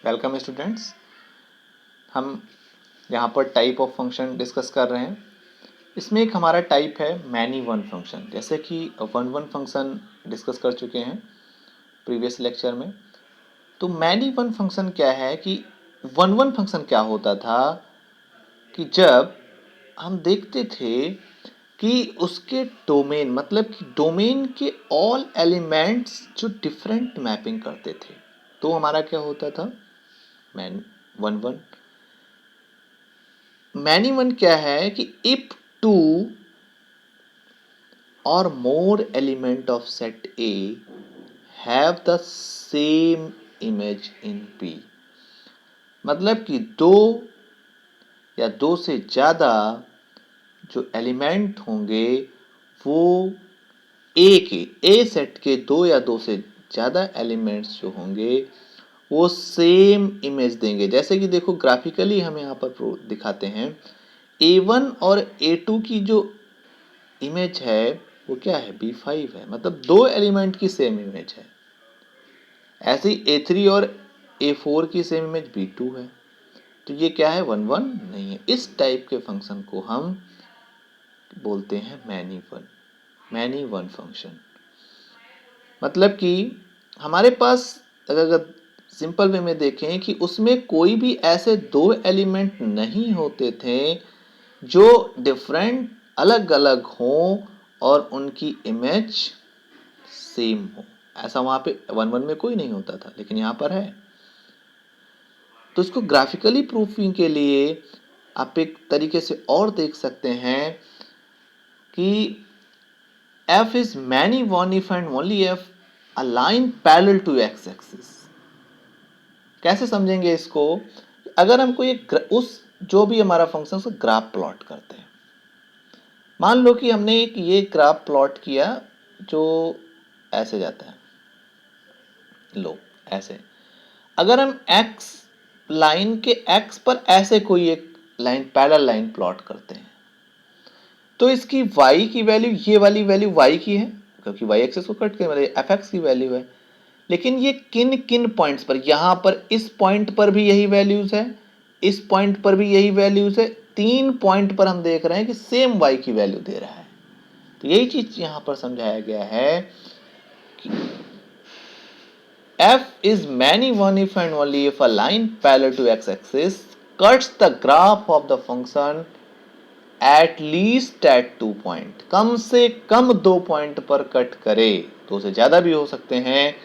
Welcome students. हम यहाँ पर टाइप ऑफ फंक्शन डिस्कस कर रहे हैं। इसमें एक हमारा टाइप है मैनी वन फंक्शन। जैसे कि वन वन फंक्शन डिस्कस कर चुके हैं प्रीवियस लेक्चर में। तो मैनी वन फंक्शन क्या है कि वन वन फंक्शन क्या होता था कि जब हम देखते थे कि उसके डोमेन मतलब कि डोमेन के ऑल एलिमेंट्स जो डिफरेंट मैपिंग करते थे, तो हमारा क्या होता था man one one. Many one क्या है कि इफ टू और मोर element of set A have the same image in P, मतलब कि दो या दो से ज़्यादा जो एलिमेंट होंगे वो ए सेट के दो या दो से ज़्यादा एलिमेंट्स जो होंगे वो सेम इमेज देंगे। जैसे कि देखो ग्राफिकली हम यहाँ पर दिखाते हैं A1 और A2 की जो इमेज है वो क्या है B5 है, मतलब दो एलिमेंट की सेम इमेज है। ऐसे ही A3 और A4 की सेम इमेज B2 है। तो ये क्या है वन वन नहीं है। इस टाइप के फंक्शन को हम बोलते हैं मैनी वन फंक्शन। मतलब कि हमारे पास अगर सिंपल वे में देखें कि उसमें कोई भी ऐसे दो एलिमेंट नहीं होते थे जो डिफरेंट अलग अलग हों और उनकी इमेज सेम हो। ऐसा वहाँ पे वन वन में कोई नहीं होता था, लेकिन यहाँ पर है। तो इसको ग्राफिकली प्रूफिंग के लिए आप एक तरीके से और देख सकते हैं कि f is many one if and only f a line parallel to x axis। कैसे समझेंगे इसको? अगर हम कोई उस जो भी हमारा फंक्शन उसका ग्राफ प्लॉट करते हैं। मान लो कि हमने एक ये ग्राफ प्लॉट किया जो ऐसे जाता है, लो ऐसे। अगर हम x लाइन के x पर ऐसे कोई एक लाइन पैरेलल लाइन प्लॉट करते हैं तो इसकी y की वैल्यू, ये वाली वैल्यू y की है क्योंकि y एक्सिस को कट करने वाली fx की वैल्यू है। लेकिन ये किन किन पॉइंट्स पर, यहाँ पर इस पॉइंट पर भी यही वैल्यूज है, इस पॉइंट पर भी यही वैल्यूज है। 3 पॉइंट पर हम देख रहे हैं कि सेम y की वैल्यू दे रहा है। तो यही चीज यहाँ पर समझाया गया है कि f is many one if and only if a line parallel to x-axis cuts the graph of the function at least at 2 point। कम से कम 2 पॉइंट पर कट करे, 2 से ज्यादा भी हो सकते हैं,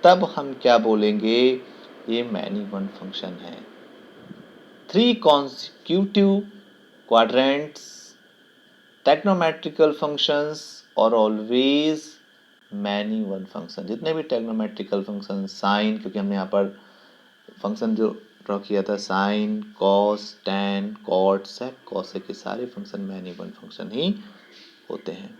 तब हम क्या बोलेंगे ये मैनी वन फंक्शन है। 3 consecutive quadrants ट्रिग्नोमेट्रिकल फंक्शंस और ऑलवेज मैनी वन फंक्शन। जितने भी ट्रिग्नोमेट्रिकल फंक्शन, साइन, क्योंकि हमने यहाँ पर फंक्शन जो ड्रॉ किया था साइन, कॉस, टैन, कॉट, सेक, कॉसेक, के सारे फंक्शन मैनी वन फंक्शन ही होते हैं।